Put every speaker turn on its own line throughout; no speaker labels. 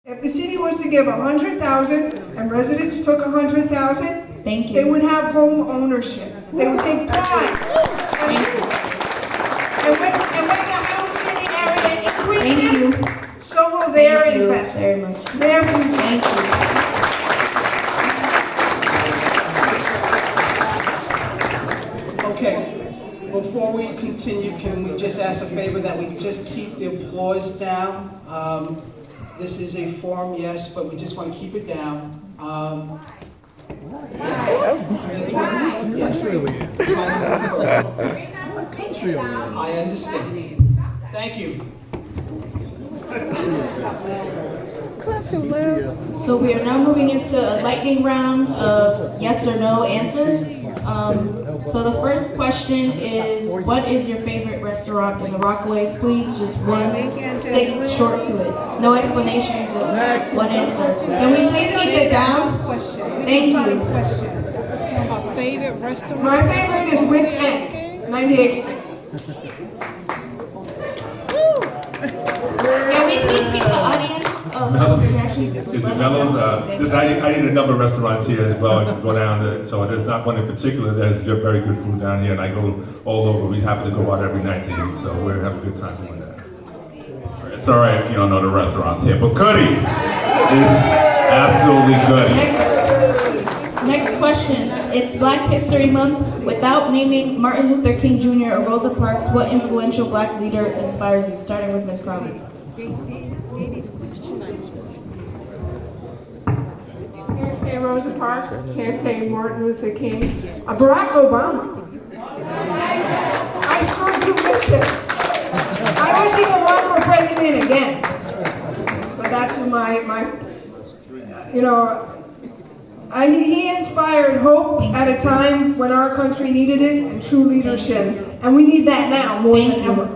If the city was to give 100,000 and residents took 100,000,
Thank you.
they would have home ownership. They would take pride. And when the housing in the area increases, so will their investment. Their
Thank you.
Okay, before we continue, can we just ask a favor that we just keep the applause down? This is a forum, yes, but we just want to keep it down. Yes. I understand. Thank you.
So we are now moving into a lightning round of yes or no answers. So the first question is, what is your favorite restaurant in the Rockaways? Please, just one, stick short to it. No explanations, just one answer. Can we please keep it down? Thank you.
Favorite restaurant?
My favorite is Wits End, 98th Street.
Can we please keep the audience?
Mellows. I eat a number of restaurants here as well. I can go down there, so there's not one in particular. There's very good food down here, and I go all over. We happen to go out every night to eat, so we have a good time doing that.
It's all right if you don't know the restaurants here, but Goodies is absolutely good.
Next question. It's Black History Month. Without naming Martin Luther King Jr. or Rosa Parks, what influential Black leader inspires you? Starting with Ms. Crowley.
Can't say Rosa Parks, can't say Martin Luther King. Barack Obama. I served you with him. I wish he would run for president again. But that's who he inspired hope at a time when our country needed it and true leadership. And we need that now more than ever.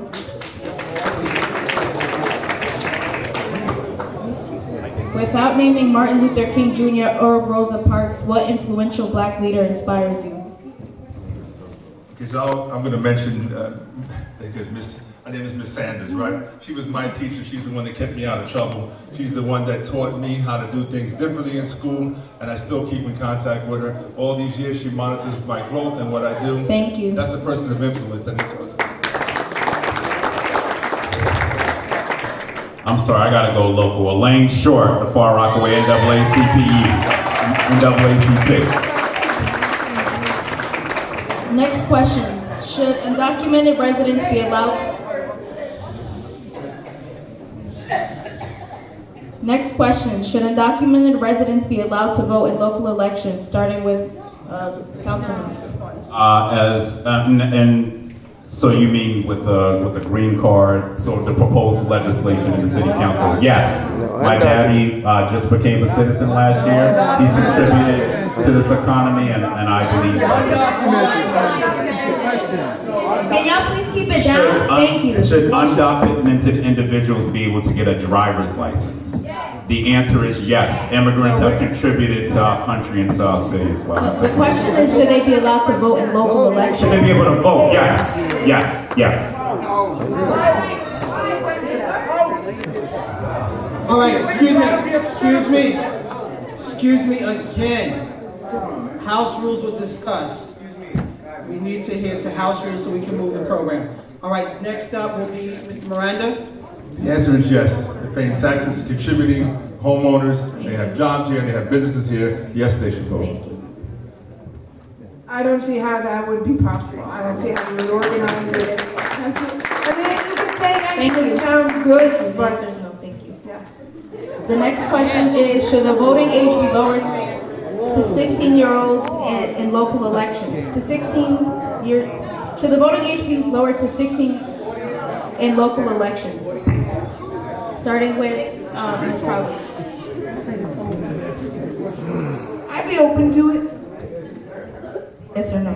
Without naming Martin Luther King Jr. or Rosa Parks, what influential Black leader inspires you?
Because I'm going to mention, because her name is Miss Sanders, right? She was my teacher. She's the one that kept me out of trouble. She's the one that taught me how to do things differently in school, and I still keep in contact with her. All these years, she monitors my growth and what I do.
Thank you.
That's a person of influence.
I'm sorry, I gotta go local. Elaine Short, the Far Rockaway NAACP.
Next question. Should undocumented residents be allowed? Next question. Should undocumented residents be allowed to vote in local elections? Starting with Councilman.
So you mean with the green card, so the proposed legislation in the city council? Yes. My daddy just became a citizen last year. He's contributed to this economy, and I believe
Can y'all please keep it down? Thank you.
Should undocumented individuals be able to get a driver's license? The answer is yes. Immigrants have contributed to our country and to our city as well.
The question is, should they be allowed to vote in local elections?
Should they be able to vote? Yes. Yes. Yes.
All right, excuse me again. House rules were discussed. We need to adhere to House rules so we can move the program. All right, next up will be Mr. Miranda.
The answer is yes. They're paying taxes, contributing, homeowners, they have jobs here, they have businesses here. Yes, they should vote.
I don't see how that would be possible. I don't see how you would organize it. I mean, you could say yes, it sounds good, but
The answer is no, thank you.
yeah.
The next question is, should the voting age be lowered to 16-year-olds in local elections? Should the voting age be lowered to 16 in local elections? Starting with Ms. Crowley.
I'd be open to it.
Yes or no?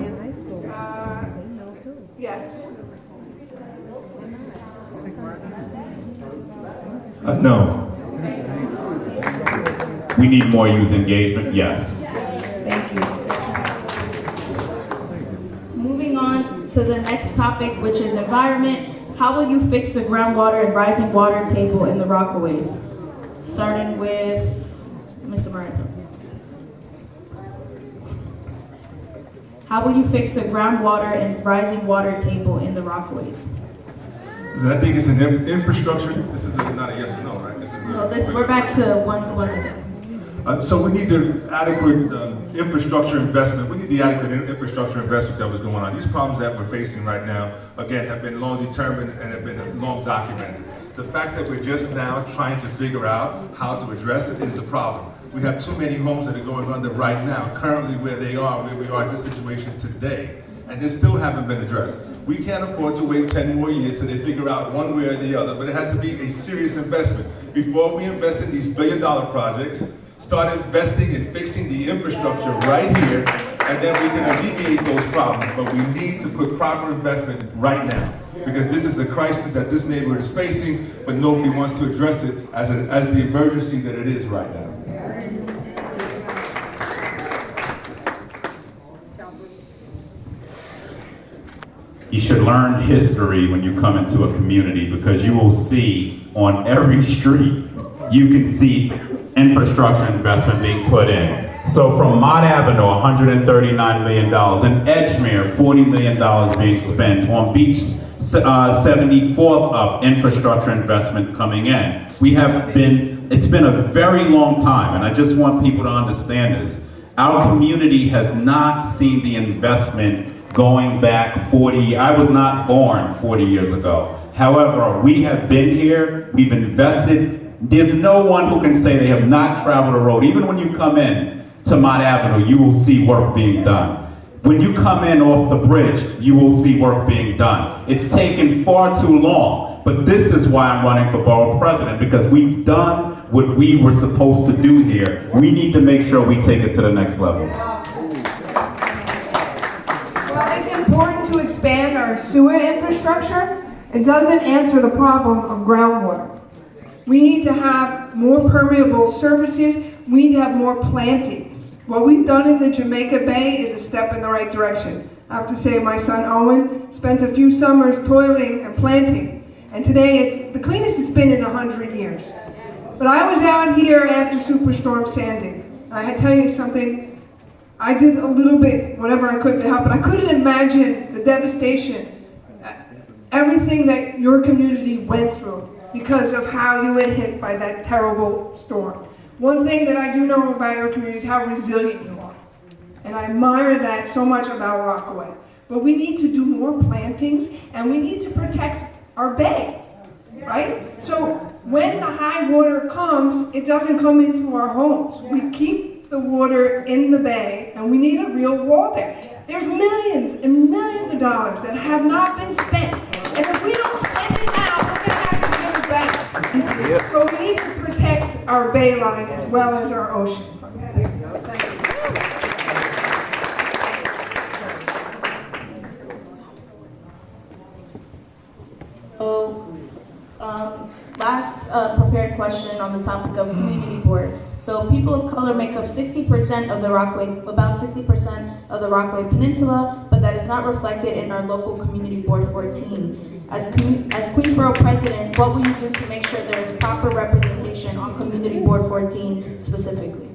Yes.
No.
We need more youth engagement. Yes.
Thank you. Moving on to the next topic, which is environment. How will you fix the groundwater and rising water table in the Rockaways? starting with Mr. Miranda. How will you fix the groundwater and rising water table in the Rockaways?
I think it's an infrastructure. This is not a yes or no, right? This is
No, we're back to one minute.
So we need the adequate infrastructure investment. We need the adequate infrastructure investment that was going on. These problems that we're facing right now, again, have been long determined and have been long documented. The fact that we're just now trying to figure out how to address it is the problem. We have too many homes that are going under right now, currently where they are, where we are in this situation today, and they still haven't been addressed. We can't afford to wait 10 more years till they figure out one way or the other, but it has to be a serious investment. Before we invest in these billion-dollar projects, start investing in fixing the infrastructure right here, and then we can alleviate those problems. But we need to put proper investment right now, because this is a crisis that this neighborhood is facing, but nobody wants to address it as the emergency that it is right now.
You should learn history when you come into a community, because you will see on every street, you can see infrastructure investment being put in. So from Mott Avenue, $139 million. In Edgemere, $40 million being spent. On Beach 74th up, infrastructure investment coming in. It's been a very long time, and I just want people to understand this. Our community has not seen the investment going back 40, I was not born 40 years ago. However, we have been here, we've invested. There's no one who can say they have not traveled a road. Even when you come in to Mott Avenue, you will see work being done. When you come in off the bridge, you will see work being done. It's taken far too long, but this is why I'm running for borough president, because we've done what we were supposed to do here. We need to make sure we take it to the next level.
Important to expand our sewer infrastructure. It doesn't answer the problem of groundwater. We need to have more permeable surfaces. We need to have more plantings. What we've done in the Jamaica Bay is a step in the right direction. I have to say, my son Owen spent a few summers toiling and planting, and today it's the cleanest it's been in 100 years. But I was out here after Superstorm Sandy. I tell you something, I did a little bit, whatever I could to help, but I couldn't imagine the devastation, everything that your community went through because of how you were hit by that terrible storm. One thing that I do know about your community is how resilient you are. And I admire that so much about Rockaway. But we need to do more plantings, and we need to protect our bay, right? So when the high water comes, it doesn't come into our homes. We keep the water in the bay, and we need a real wall there. There's millions and millions of dollars that have not been spent, and if we don't spend it now, we're going to have to give it back. So we need to protect our bay line as well as our ocean. Thank you.
Last prepared question on the topic of community board. So people of color make up 60% of the Rockaway, about 60% of the Rockaway Peninsula, but that is not reflected in our local community board 14. As Queensborough president, what will you do to make sure there is proper representation on community board 14 specifically?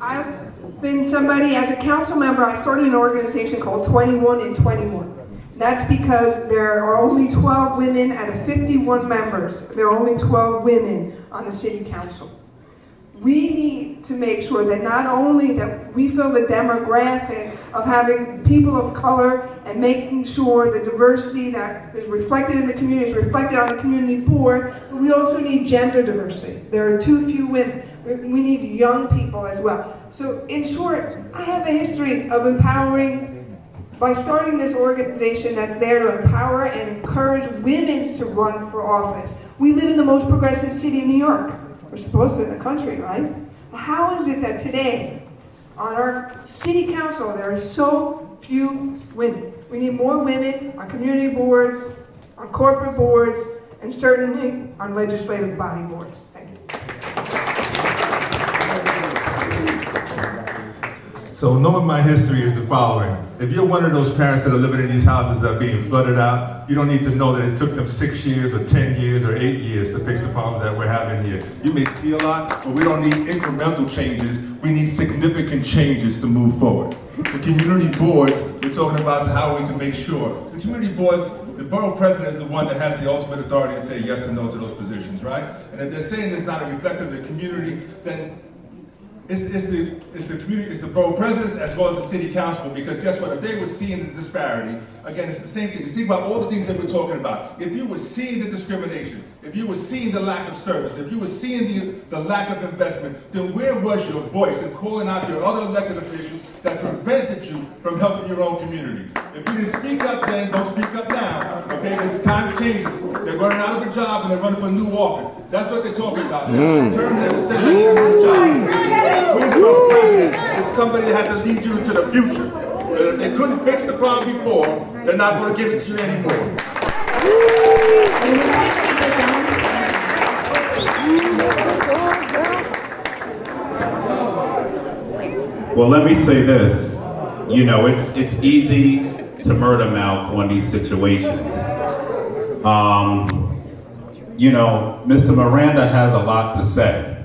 I've been somebody, as a council member, I started an organization called 21 in 21. That's because there are only 12 women out of 51 members. There are only 12 women on the city council. We need to make sure that not only that we fill the demographic of having people of color and making sure the diversity that is reflected in the community is reflected on the community board, but we also need gender diversity. There are too few women. We need young people as well. So in short, I have a history of empowering by starting this organization that's there to empower and encourage women to run for office. We live in the most progressive city in New York. We're supposed to in the country, right? How is it that today, on our city council, there are so few women? We need more women on community boards, on corporate boards, and certainly on legislative body boards. Thank you.
So knowing my history is the following. If you're one of those parents that are living in these houses that are being flooded out, you don't need to know that it took them 6 years or 10 years or 8 years to fix the problems that we're having here. You may see a lot, but we don't need incremental changes. We need significant changes to move forward. The community boards, we're talking about how we can make sure. The community boards, the borough president is the one that has the ultimate authority to say yes or no to those positions, right? And if they're saying it's not a reflection of the community, then it's the community, it's the borough presidents as well as the city council, because guess what? If they were seeing the disparity, again, it's the same thing. You think about all the things that we're talking about. If you were seeing the discrimination, if you were seeing the lack of service, if you were seeing the lack of investment, then where was your voice in calling out your other elected officials that prevented you from helping your own community? If you didn't speak up then, don't speak up now. Okay, this time changes. They're running out of a job and they're running for a new office. That's what they're talking about. Now, the term that says they need a new job. Who's the president is somebody that has to lead you into the future. If they couldn't fix the problem before, they're not going to give it to you anymore.
Well, let me say this. You know, it's easy to murder mouth on these situations. You know, Mr. Miranda has a lot to say.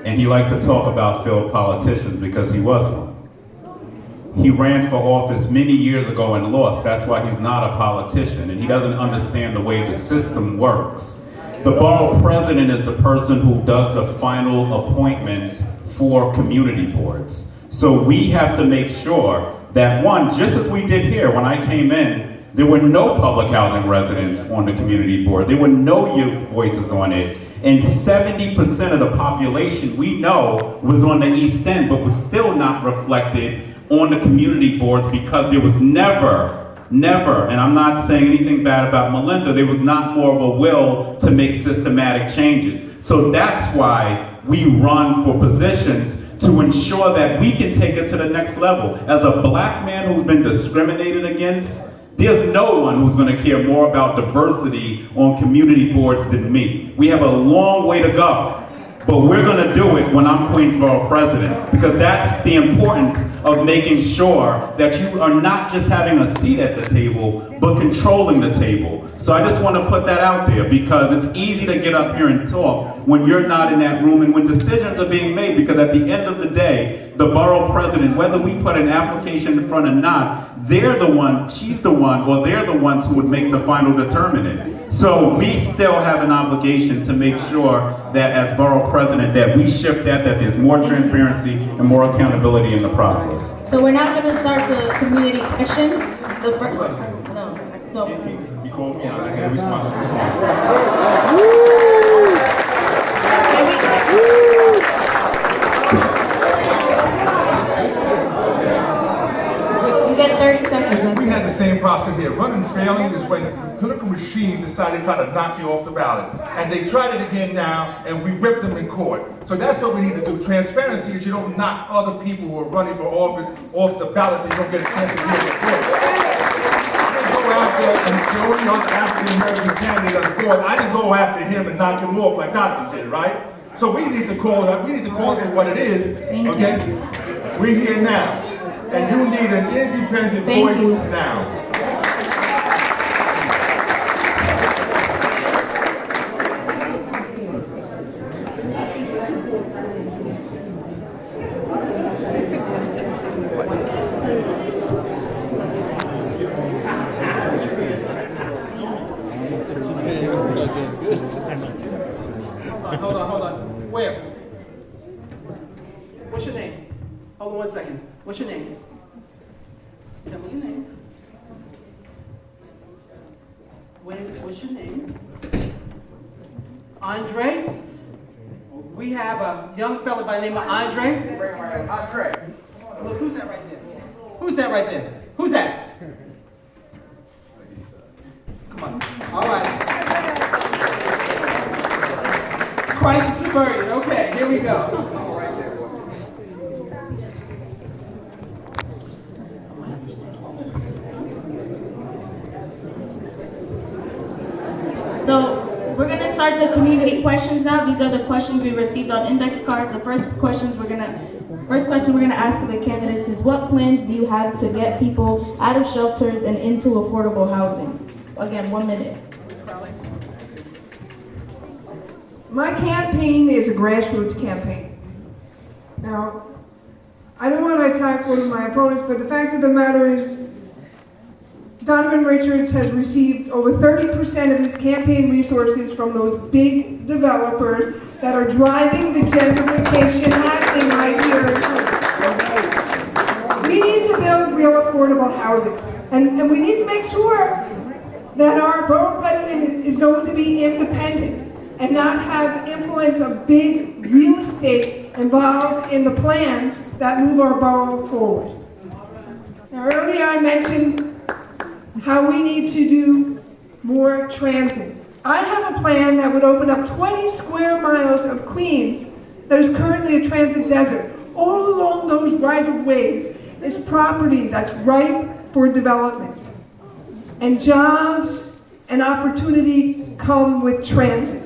And he likes to talk about failed politicians because he was one. He ran for office many years ago and lost. That's why he's not a politician. And he doesn't understand the way the system works. The borough president is the person who does the final appointments for community boards. So we have to make sure that, one, just as we did here when I came in, there were no public housing residents on the community board. There were no youth voices on it. And 70% of the population we know was on the East End, but was still not reflected on the community boards because there was never, and I'm not saying anything bad about Melinda, there was not more of a will to make systematic changes. So that's why we run for positions to ensure that we can take it to the next level. As a black man who's been discriminated against, there's no one who's going to care more about diversity on community boards than me. We have a long way to go, but we're going to do it when I'm Queensboro president, because that's the importance of making sure that you are not just having a seat at the table, but controlling the table. So I just want to put that out there, because it's easy to get up here and talk when you're not in that room and when decisions are being made, because at the end of the day, the borough president, whether we put an application in front or not, they're the one, she's the one, or they're the ones who would make the final determinant. So we still have an obligation to make sure that as borough president that we shift that there's more transparency and more accountability in the process.
So we're not going to start the community questions. The first, no.
He called me out. I got a response.
You get 30 seconds.
We had the same process here. Running and failing is when political machines decide to try to knock you off the ballot. And they tried it again now, and we ripped them in court. So that's what we need to do. Transparency is you don't knock other people who are running for office off the ballot so you don't get a chance to be in the court. I didn't go out there and the only other African-American candidate on the board, I didn't go after him and knock him off like Godfrey did, right? So we need to call it for what it is, okay? We're here now. And you need an independent voice now.
Hold on. Where? What's your name? Hold on 1 second. What's your name? Tell me your name. What's your name? Andre? We have a young fella by the name of Andre. Andre. Look, who's that right there? Who's that right there? Who's that? Come on. All right. Crisis averted. Okay, here we go.
So we're going to start are the community questions now. These are the questions we received on index cards. The first question we're gonna ask the candidates is, what plans do you have to get people out of shelters and into affordable housing? Again, 1 minute.
My campaign is a grassroots campaign. Now, I don't want to attack one of my opponents, but the fact of the matter is, Donovan Richards has received over 30% of his campaign resources from those big developers that are driving the gentrification happening right here. We need to build real affordable housing. And we need to make sure that our borough president is going to be independent and not have influence of big real estate involved in the plans that move our borough forward. Now, earlier I mentioned how we need to do more transit. I have a plan that would open up 20 square miles of Queens that is currently a transit desert. All along those right-of-ways is property that's ripe for development. And jobs and opportunity come with transit.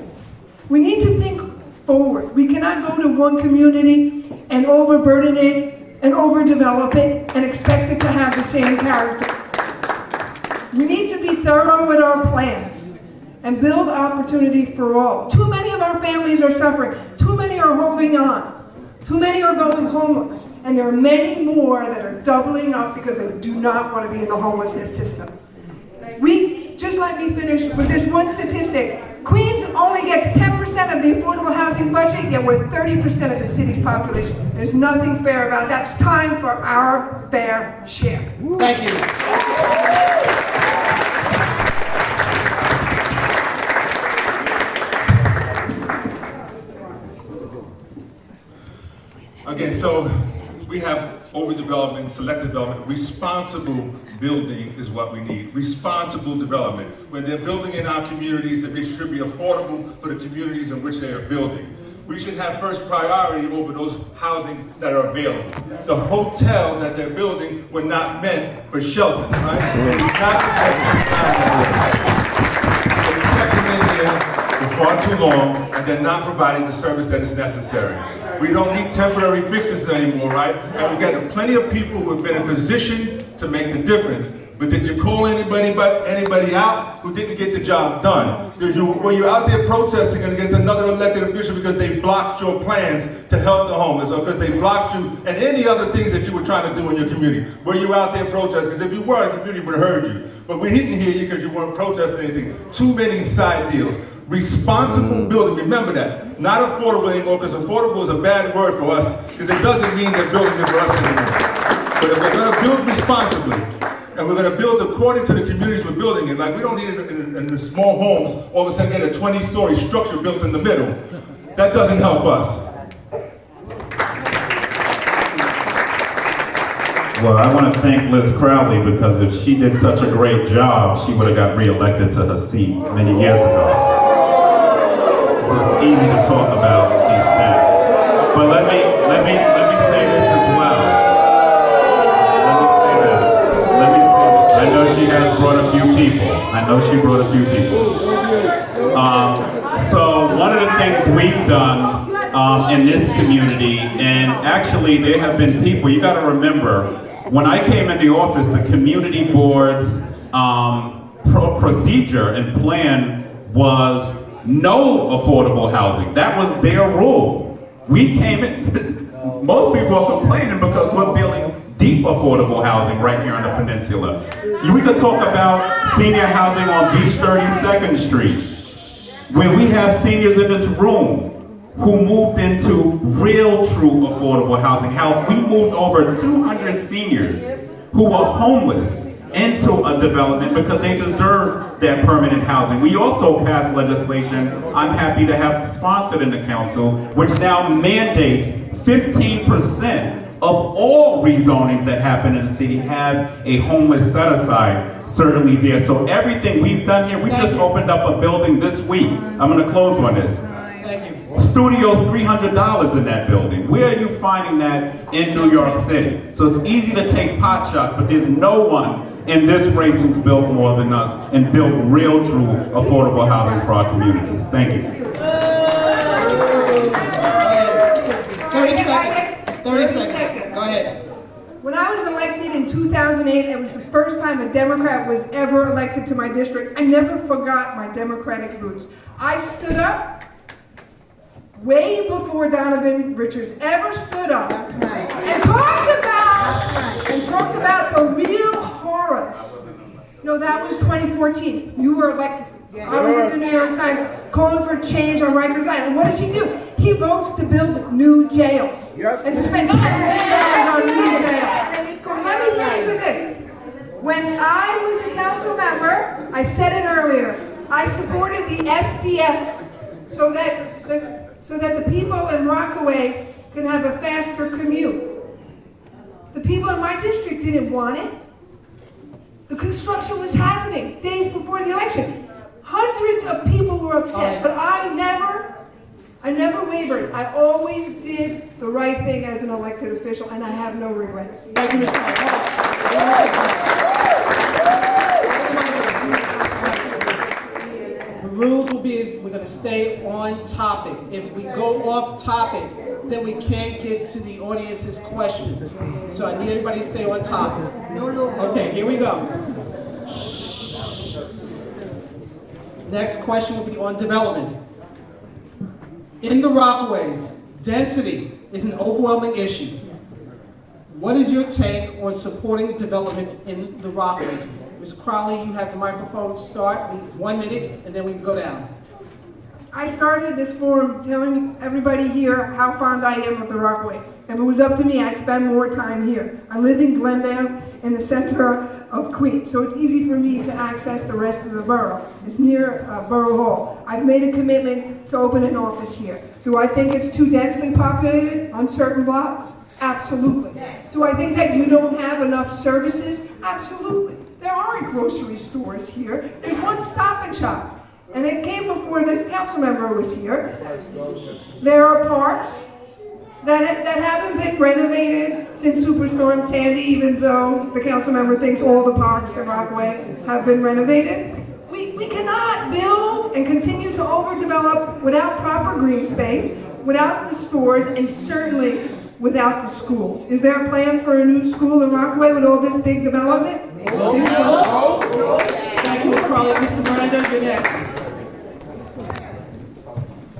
We need to think forward. We cannot go to one community and overburden it and overdevelop it and expect it to have the same character. We need to be thorough with our plans and build opportunity for all. Too many of our families are suffering. Too many are holding on. Too many are going homeless. And there are many more that are doubling up because they do not want to be in the homelessness system. Just let me finish with this one statistic. Queens only gets 10% of the affordable housing budget, yet we're 30% of the city's population. There's nothing fair about that. It's time for our fair share.
Thank you.
Again, so we have overdevelopment, selective development. Responsible building is what we need. Responsible development. When they're building in our communities, it should be affordable for the communities in which they are building. We should have first priority over those housing that are available. The hotels that they're building were not meant for shelters, right? It is not for far too long, and they're not providing the service that is necessary. We don't need temporary fixes anymore, right? And we've got plenty of people who have been in position to make the difference. But did you call anybody out who didn't get the job done? Were you out there protesting against another elected official because they blocked your plans to help the homeless, or because they blocked you and any other things that you were trying to do in your community? Were you out there protesting? Because if you were, the community would have heard you. But we didn't hear you because you weren't protesting anything. Too many side deals. Responsible building, remember that. Not affordable anymore, because affordable is a bad word for us, because it doesn't mean that building is for us anymore. But if we're going to build responsibly, and we're going to build according to the communities we're building in, like we don't need it in the small homes, all of a sudden get a 20-story structure built in the middle. That doesn't help us.
Well, I want to thank Liz Crowley, because if she did such a great job, she would have got reelected to her seat many years ago. It's easy to talk about these things. But let me say this as well. Let me say this. I know she has brought a few people. I know she brought a few people. So one of the things we've done in this community, and actually there have been people, you got to remember, when I came into office, the community board's procedure and plan was no affordable housing. That was their rule. We came in, most people are complaining because we're building deep affordable housing right here on the peninsula. We could talk about senior housing on Beach 32nd Street, where we have seniors in this room who moved into real, true affordable housing. How we moved over 200 seniors who were homeless into a development because they deserve that permanent housing. We also passed legislation I'm happy to have sponsored in the council, which now mandates 15% of all rezonings that happen in the city have a homeless set aside certainly there. So everything we've done here, we just opened up a building this week. I'm gonna close on this. Studio's $300 in that building. Where are you finding that in New York City? So it's easy to take pot shots, but there's no one in this race who've built more than us and built real, true, affordable housing for our communities. Thank you.
30 seconds. 30 seconds. Go ahead.
When I was elected in 2008, it was the first time a Democrat was ever elected to my district. I never forgot my Democratic roots. I stood up way before Donovan Richards ever stood up and talked about the real horrors. No, that was 2014. You were elected. I was in the New York Times calling for change on Rikers Island. And what does he do? He votes to build new jails and to spend $10 million on new jails. Let me finish with this. When I was a council member, I said it earlier, I supported the SBS so that the people in Rockaway can have a faster commute. The people in my district didn't want it. The construction was happening days before the election. Hundreds of people were upset, but I never wavered. I always did the right thing as an elected official, and I have no regrets.
Thank you, Ms. The rules will be, we're going to stay on topic. If we go off topic, then we can't get to the audience's questions. So I need everybody to stay on topic. Okay, here we go. Next question will be on development. In the Rockaways, density is an overwhelming issue. What is your take on supporting development in the Rockaways? Ms. Crowley, you have the microphone start. 1 minute, and then we can go down.
I started this forum telling everybody here how fond I am of the Rockaways. If it was up to me, I'd spend more time here. I live in Glendale, in the center of Queens, so it's easy for me to access the rest of the borough. It's near Borough Hall. I've made a commitment to open an office here. Do I think it's too densely populated on certain blocks? Absolutely. Do I think that you don't have enough services? Absolutely. There aren't grocery stores here. There's one Stop and Shop. And it came before this council member was here. There are parks that haven't been renovated since Superstorm Sandy, even though the council member thinks all the parks in Rockaway have been renovated. We cannot build and continue to overdevelop without proper green space, without the stores, and certainly without the schools. Is there a plan for a new school in Rockaway with all this big development?
No. Thank you, Ms. Crowley. Mr. Miranda, you're next.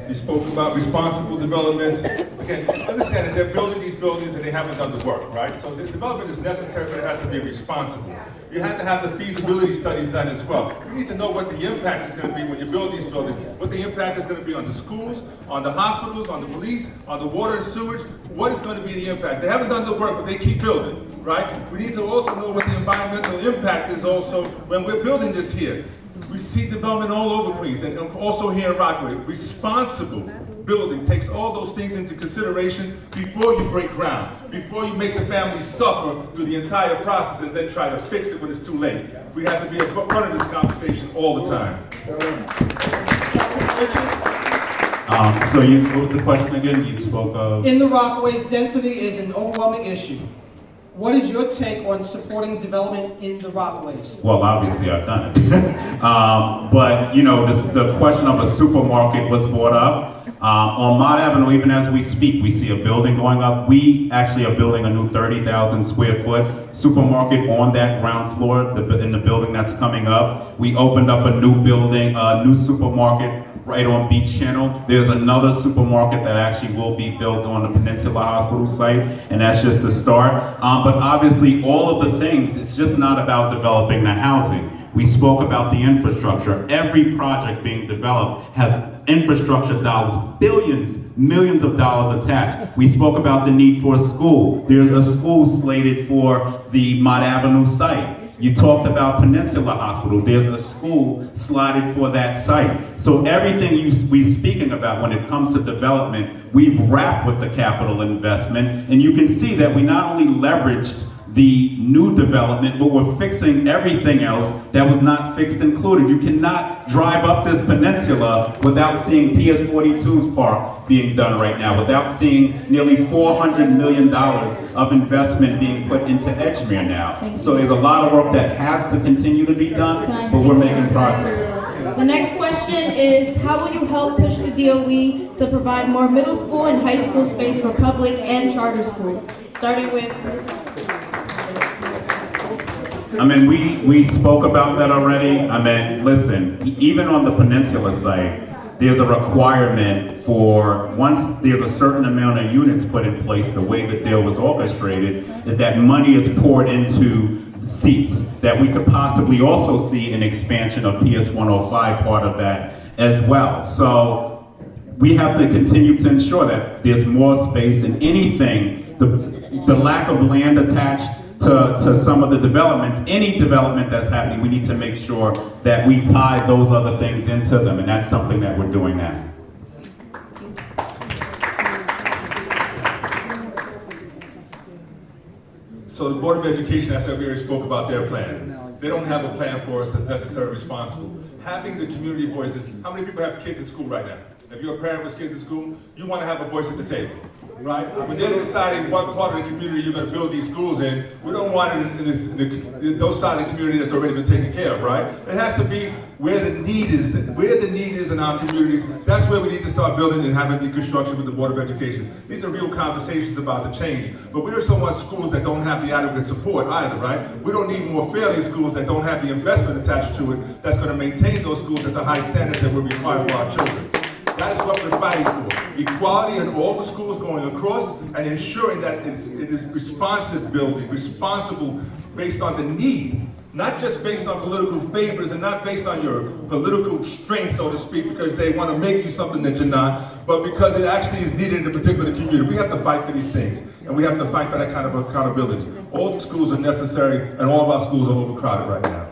You spoke about responsible development. Again, understand that they're building these buildings and they haven't done the work, right? So the development is necessary, but it has to be responsible. You have to have the feasibility studies done as well. You need to know what the impact is going to be when you build these buildings, what the impact is going to be on the schools, on the hospitals, on the police, on the water and sewage. What is going to be the impact? They haven't done the work, but they keep building, right? We need to also know what the environmental impact is also when we're building this here. We see development all over Queens and also here in Rockaway. Responsible building takes all those things into consideration before you break ground, before you make the family suffer through the entire process and then try to fix it when it's too late. We have to be in front of this conversation all the time.
So what was the question again? You spoke of...
In the Rockaways, density is an overwhelming issue. What is your take on supporting development in the Rockaways?
Well, obviously I've done it. But, you know, the question of a supermarket was brought up. On Mott Avenue, even as we speak, we see a building going up. We actually are building a new 30,000 square foot supermarket on that ground floor in the building that's coming up. We opened up a new building, a new supermarket right on Beach Channel. There's another supermarket that actually will be built on the Peninsula Hospital site, and that's just the start. But obviously, all of the things, it's just not about developing the housing. We spoke about the infrastructure. Every project being developed has infrastructure dollars, billions, millions of dollars attached. We spoke about the need for a school. There's a school slated for the Mott Avenue site. You talked about Peninsula Hospital. There's a school slotted for that site. So everything we're speaking about when it comes to development, we've wrapped with the capital investment. And you can see that we not only leveraged the new development, but we're fixing everything else that was not fixed included. You cannot drive up this peninsula without seeing PS 42's park being done right now, without seeing nearly $400 million of investment being put into Edgemere now. So there's a lot of work that has to continue to be done, but we're making progress.
The next question is, how will you help push the DOE to provide more middle school and high school space for public and charter schools? Starting with Mrs.
I mean, we spoke about that already. I mean, listen, even on the peninsula site, there's a requirement for, once there's a certain amount of units put in place, the way the deal was orchestrated, is that money is poured into seats, that we could possibly also see an expansion of PS 105 part of that as well. So we have to continue to ensure that there's more space in anything, the lack of land attached to some of the developments, any development that's happening, we need to make sure that we tie those other things into them, and that's something that we're doing now.
So the Board of Education, as I already spoke about their plan. They don't have a plan for us that's necessarily responsible. Having the community voices, how many people have kids in school right now? If you're a parent with kids in school, you want to have a voice at the table, right? When they're deciding what part of the community you're going to build these schools in, we don't want it in those side of the community that's already been taken care of, right? It has to be where the need is in our communities. That's where we need to start building and having the construction with the Board of Education. These are real conversations about the change, but we also want schools that don't have the adequate support either, right? We don't need more failing schools that don't have the investment attached to it that's going to maintain those schools at the high standard that we require for our children. That is what we're fighting for. Equality in all the schools going across and ensuring that it is responsive building, responsible based on the need, not just based on political favors and not based on your political strength, so to speak, because they want to make you something that you're not, but because it actually is needed in a particular community. We have to fight for these things, and we have to fight for that kind of accountability. All the schools are necessary, and all of our schools are overcrowded right now.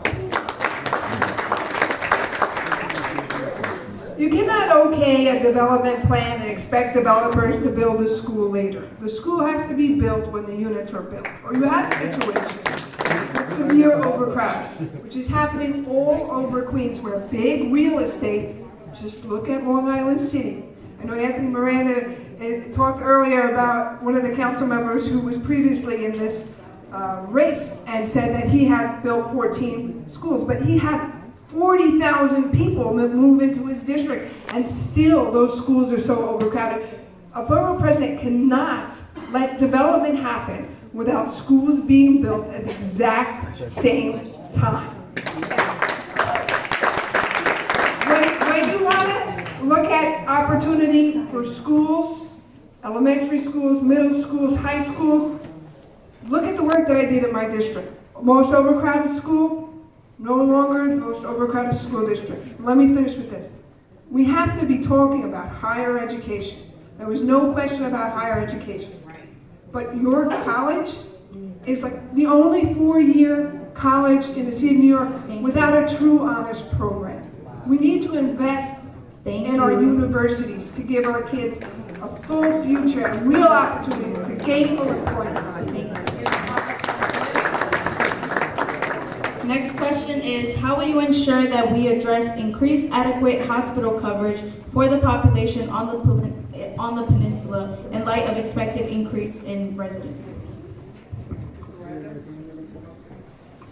You cannot okay a development plan and expect developers to build a school later. The school has to be built when the units are built, or you have situations like severe overcrowding, which is happening all over Queens, where big real estate, just look at Long Island City. I know Anthony Miranda talked earlier about one of the council members who was previously in this race and said that he had built 14 schools, but he had 40,000 people move into his district, and still those schools are so overcrowded. A borough president cannot let development happen without schools being built at the exact same time. When you want to look at opportunity for schools, elementary schools, middle schools, high schools, look at the work that I did in my district. Most overcrowded school, no longer the most overcrowded school district. Let me finish with this. We have to be talking about higher education. There was no question about higher education. But your college is like the only 4-year college in the city of New York without a true honors program. We need to invest in our universities to give our kids a full future and real opportunities for gainful employment.
Next question is, how will you ensure that we address increased adequate hospital coverage for the population on the peninsula in light of expected increase in residents?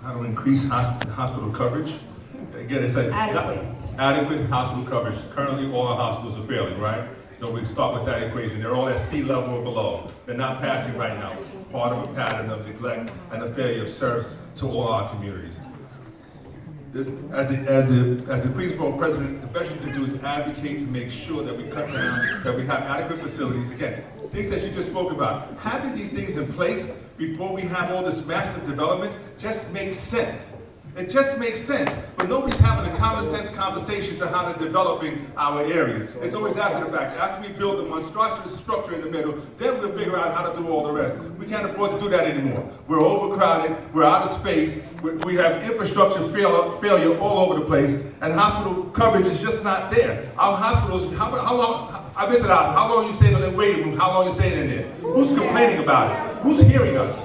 How to increase hospital coverage? Again, it's adequate hospital coverage. Currently, all our hospitals are failing, right? So we start with that equation. They're all at sea level or below. They're not passing right now. Part of a pattern of neglect and a failure of service to all our communities. As the Queensborough president, the best you can do is advocate to make sure that we cut down, that we have adequate facilities. Again, things that you just spoke about. Having these things in place before we have all this massive development just makes sense. It just makes sense, but nobody's having a common sense conversation to how they're developing our areas. It's always after the fact. After we build the monstrous structure in the middle, then we'll figure out how to do all the rest. We can't afford to do that anymore. We're overcrowded, we're out of space, we have infrastructure failure all over the place, and hospital coverage is just not there. Our hospitals, how long, I've been to the hospital, how long are you staying in the waiting room? How long are you staying in there? Who's complaining about it? Who's hearing us?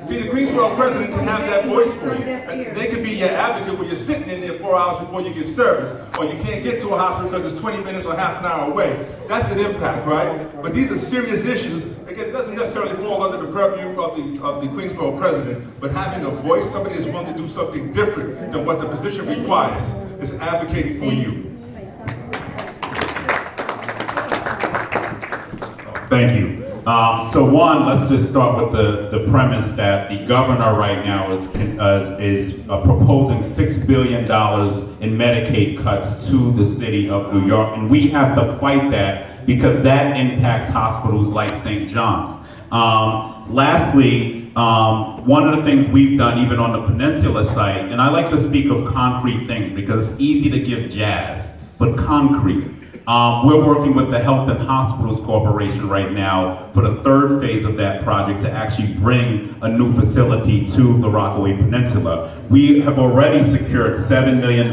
See, the Greensboro president can have that voice for you. And they can be your advocate when you're sitting in there 4 hours before you get service, or you can't get to a hospital because it's 20 minutes or half an hour away. That's an impact, right? But these are serious issues. Again, it doesn't necessarily fall under the purview of the Greensboro president, but having a voice, somebody that's willing to do something different than what the position requires, is advocating for you.
Thank you. So one, let's just start with the premise that the governor right now is proposing $6 billion in Medicaid cuts to the city of New York, and we have to fight that because that impacts hospitals like St. John's. Lastly, one of the things we've done even on the Peninsula site, and I like to speak of concrete things because it's easy to give jazz, but concrete. We're working with the Health and Hospitals Corporation right now for the third phase of that project to actually bring a new facility to the Rockaway Peninsula. We have already secured $7 million,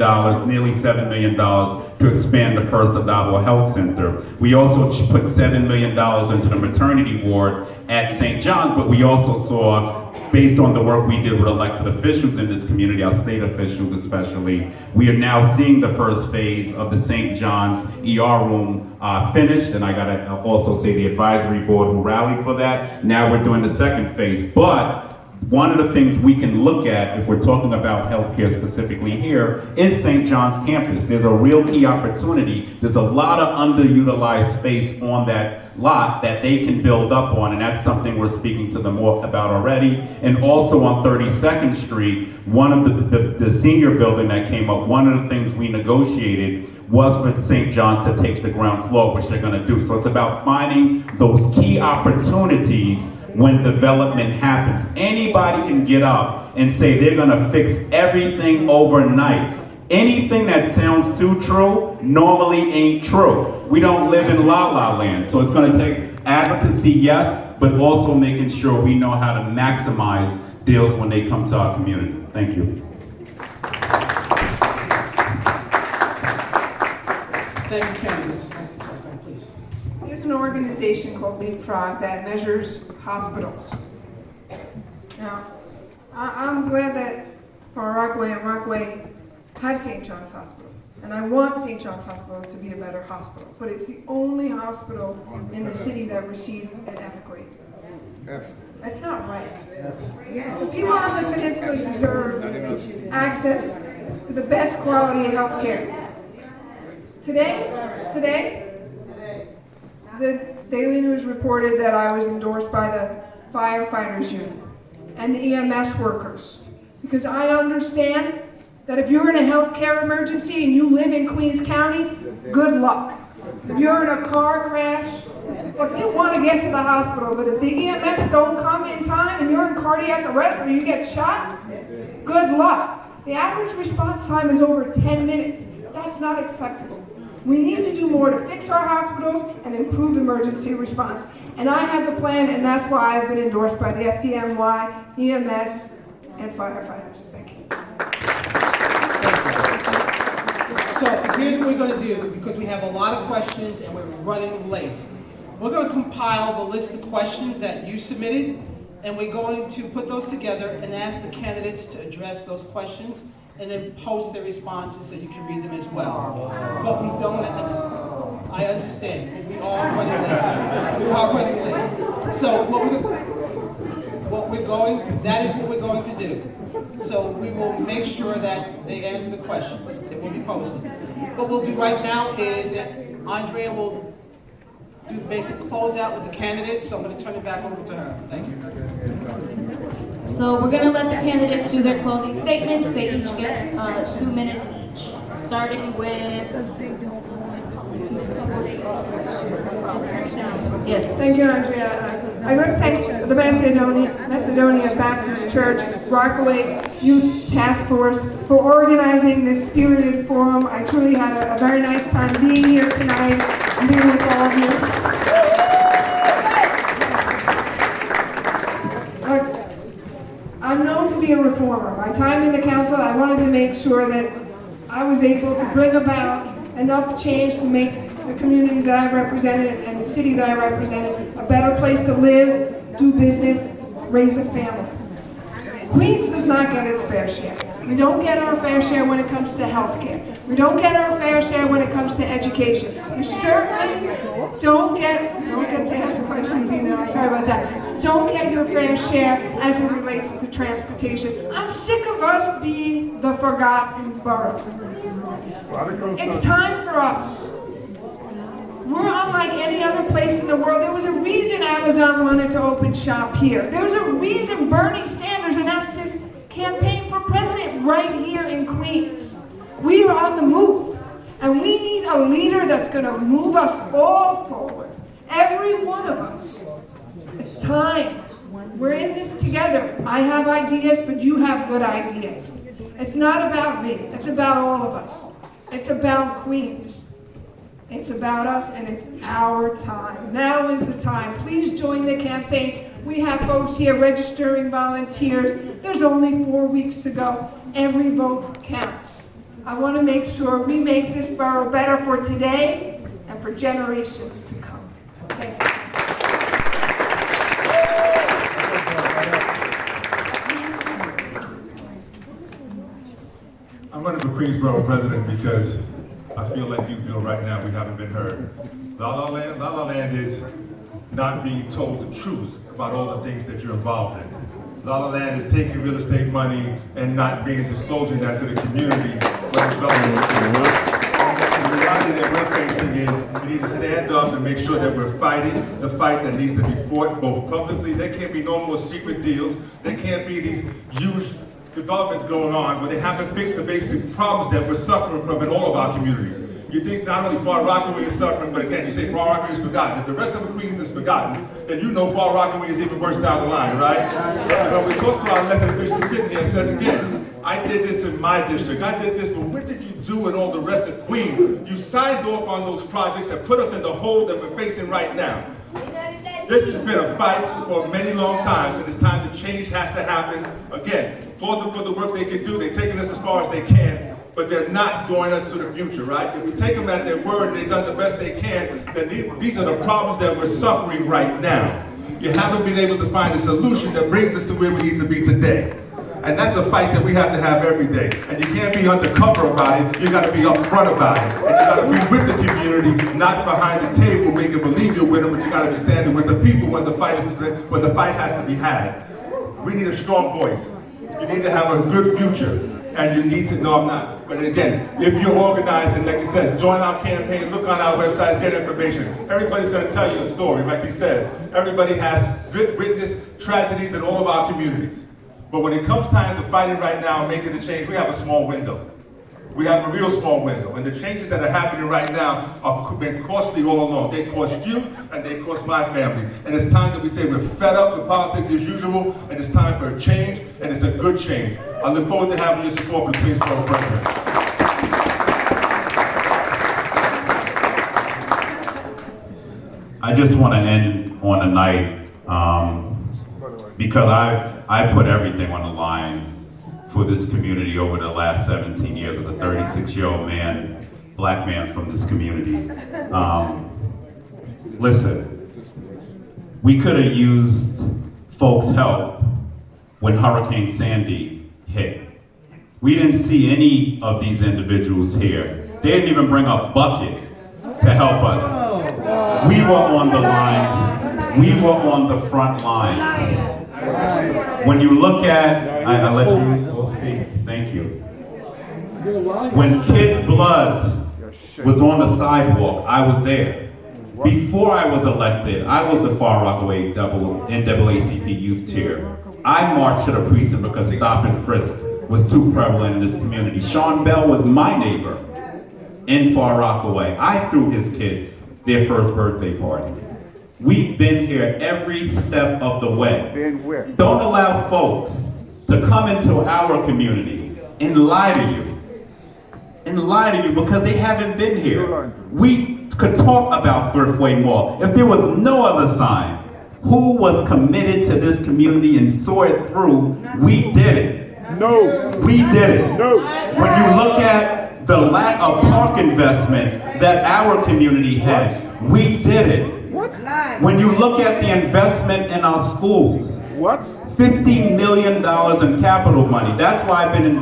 nearly $7 million to expand the First Adabo Health Center. We also put $7 million into the maternity ward at St. John's, but we also saw, based on the work we did with elected officials in this community, our state officials especially, we are now seeing the first phase of the St. John's ER room finished, and I gotta also say the advisory board who rallied for that. Now we're doing the second phase, but one of the things we can look at if we're talking about healthcare specifically here is St. John's campus. There's a real key opportunity. There's a lot of underutilized space on that lot that they can build up on, and that's something we're speaking to them more about already. And also on 32nd Street, one of the senior building that came up, one of the things we negotiated was for St. John's to take the ground floor, which they're gonna do. So it's about finding those key opportunities when development happens. Anybody can get up and say they're gonna fix everything overnight. Anything that sounds too true normally ain't true. We don't live in la-la land. So it's gonna take advocacy, yes, but also making sure we know how to maximize deals when they come to our community. Thank you.
Thank you, candidates. Please.
There's an organization called Leapfrog that measures hospitals. Now, I'm glad that for Rockaway and Rockaway have St. John's Hospital. And I want St. John's Hospital to be a better hospital. But it's the only hospital in the city that received an F grade. That's not right. The people on the peninsula deserve access to the best quality of health care. Today, the Daily News reported that I was endorsed by the firefighters union and the EMS workers, because I understand that if you're in a healthcare emergency and you live in Queens County, good luck. If you're in a car crash, look, you want to get to the hospital, but if the EMS don't come in time and you're in cardiac arrest or you get shot, good luck. The average response time is over 10 minutes. That's not acceptable. We need to do more to fix our hospitals and improve emergency response. And I have the plan, and that's why I've been endorsed by the FDNY, EMS, and firefighters. Thank you.
So here's what we're going to do, because we have a lot of questions and we're running late. We're going to compile the list of questions that you submitted, and we're going to put those together and ask the candidates to address those questions and then post their responses so you can read them as well. But we don't, I understand, we are running late. We are running late. So that is what we're going to do. So we will make sure that they answer the questions. It will be posted. What we'll do right now is Andrea will do the basic closeout with the candidates, so I'm going to turn it back over to her. Thank you.
So we're gonna let the candidates do their closing statements. They each get 2 minutes each, starting with. Yeah.
Thank you, Andrea. I want to thank the Macedonia Baptist Church Rockaway Youth Task Force for organizing this spirited forum. I truly had a very nice time being here tonight and being with all of you. I'm known to be a reformer. My time in the council, I wanted to make sure that I was able to bring about enough change to make the communities that I represented and the city that I represented a better place to live, do business, raise a family. Queens does not get its fair share. We don't get our fair share when it comes to healthcare. We don't get our fair share when it comes to education. We certainly don't get to ask questions either, I'm sorry about that. Don't get your fair share as it relates to transportation. I'm sick of us being the forgotten borough. It's time for us. We're unlike any other place in the world. There was a reason Amazon wanted to open shop here. There was a reason Bernie Sanders announced his campaign for president right here in Queens. We are on the move, and we need a leader that's going to move us all forward. Every one of us. It's time. We're in this together. I have ideas, but you have good ideas. It's not about me. It's about all of us. It's about Queens. It's about us, and it's our time. Now is the time. Please join the campaign. We have folks here registering volunteers. There's only 4 weeks to go. Every vote counts. I want to make sure we make this borough better for today and for generations to come. Thank you.
I'm running for Queensborough president because I feel like you feel right now we haven't been heard. La La Land is not being told the truth about all the things that you're involved in. La La Land is taking real estate money and not disclosing that to the community when it's going. The reality that we're facing is we need to stand up and make sure that we're fighting the fight that needs to be fought both publicly. There can't be no more secret deals. There can't be these huge developments going on where they haven't fixed the basic problems that we're suffering from in all of our communities. You think not only Far Rockaway is suffering, but again, you say Far Rockaway is forgotten. If the rest of the Queens is forgotten, then you know Far Rockaway is even worse down the line, right? And when we talk to our elected officials sitting here and says, again, I did this in my district, I did this, but what did you do in all the rest of Queens? You signed off on those projects that put us in the hole that we're facing right now. This has been a fight for many long times, and it's time to change has to happen. Again, applaud them for the work they can do. They're taking us as far as they can, but they're not going us to the future, right? If we take them at their word, they've done the best they can, then these are the problems that we're suffering right now. You haven't been able to find a solution that brings us to where we need to be today. And that's a fight that we have to have every day. And you can't be undercover about it, you gotta be upfront about it. And you gotta be with the community, not behind the table making believe you're with them, but you gotta be standing with the people when the fight has to be had. We need a strong voice. You need to have a good future. And you need to, no I'm not. But again, if you're organized and like he says, join our campaign, look on our website, get information. Everybody's gonna tell you a story, like he says. Everybody has witnessed tragedies in all of our communities. But when it comes time to fighting right now and making the change, we have a small window. We have a real small window. And the changes that are happening right now have been costly all along. They cost you and they cost my family. And it's time that we say we're fed up with politics as usual, and it's time for a change, and it's a good change. I look forward to having your support for the Queensborough president.
I just want to end on a night because I put everything on the line for this community over the last 17 years as a 36-year-old man, black man from this community. Listen, we could have used folks' help when Hurricane Sandy hit. We didn't see any of these individuals here. They didn't even bring a bucket to help us. We were on the lines. We were on the front lines. When you look at, I let you go speak. Thank you. When kids' blood was on the sidewalk, I was there. Before I was elected, I was the Far Rockaway NAACP youth chair. I marched to the precinct because stop and frisk was too prevalent in this community. Sean Bell was my neighbor in Far Rockaway. I threw his kids their first birthday party. We've been here every step of the way. Don't allow folks to come into our community and lie to you. And lie to you because they haven't been here. We could talk about Thriftway Mall. If there was no other sign, who was committed to this community and saw it through, we did it.
No.
We did it.
No.
When you look at the lack of park investment that our community has, we did it.
What?
When you look at the investment in our schools,
What?
$50 million in capital money. That's why I've been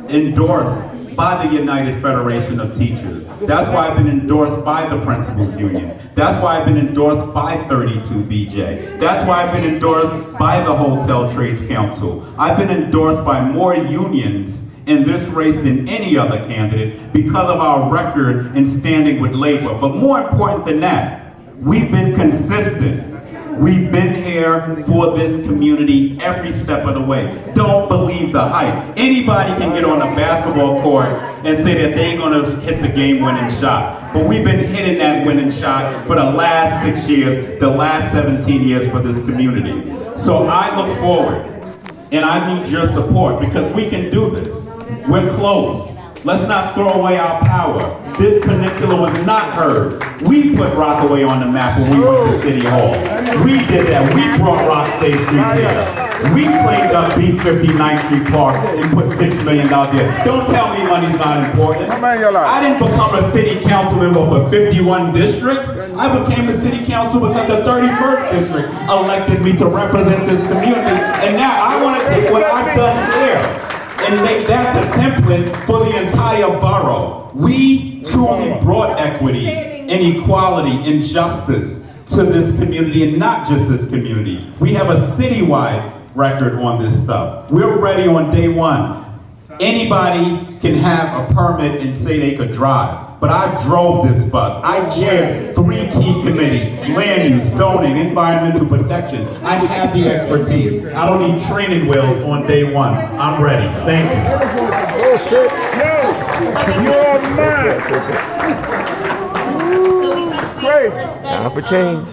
endorsed by the United Federation of Teachers. That's why I've been endorsed by the Principals Union. That's why I've been endorsed by 32BJ. That's why I've been endorsed by the Hotel Trades Council. I've been endorsed by more unions in this race than any other candidate because of our record in standing with labor. But more important than that, we've been consistent. We've been here for this community every step of the way. Don't believe the hype. Anybody can get on a basketball court and say that they're gonna hit the game-winning shot. But we've been hitting that winning shot for the last 6 years, the last 17 years for this community. So I look forward, and I need your support because we can do this. We're close. Let's not throw away our power. This peninsula was not heard. We put Rockaway on the map when we went to City Hall. We did that. We brought Rock Safe Street here. We cleaned up B59th Street Park and put $6 million there. Don't tell me money's not important. I didn't become a city councilman for 51 districts. I became a city council because the 31st district elected me to represent this community. And now I want to take what I've done here and make that the template for the entire borough. We truly brought equity and equality and justice to this community, and not just this community. We have a citywide record on this stuff. We're ready on day one. Anybody can have a permit and say they could drive, but I drove this bus. I chaired 3 key committees: land use, zoning, environmental protection. I have the expertise. I don't need training wheels on day one. I'm ready. Thank you.
Oh shit. No, you're mine.
So we
Great.
respect,
Time for change.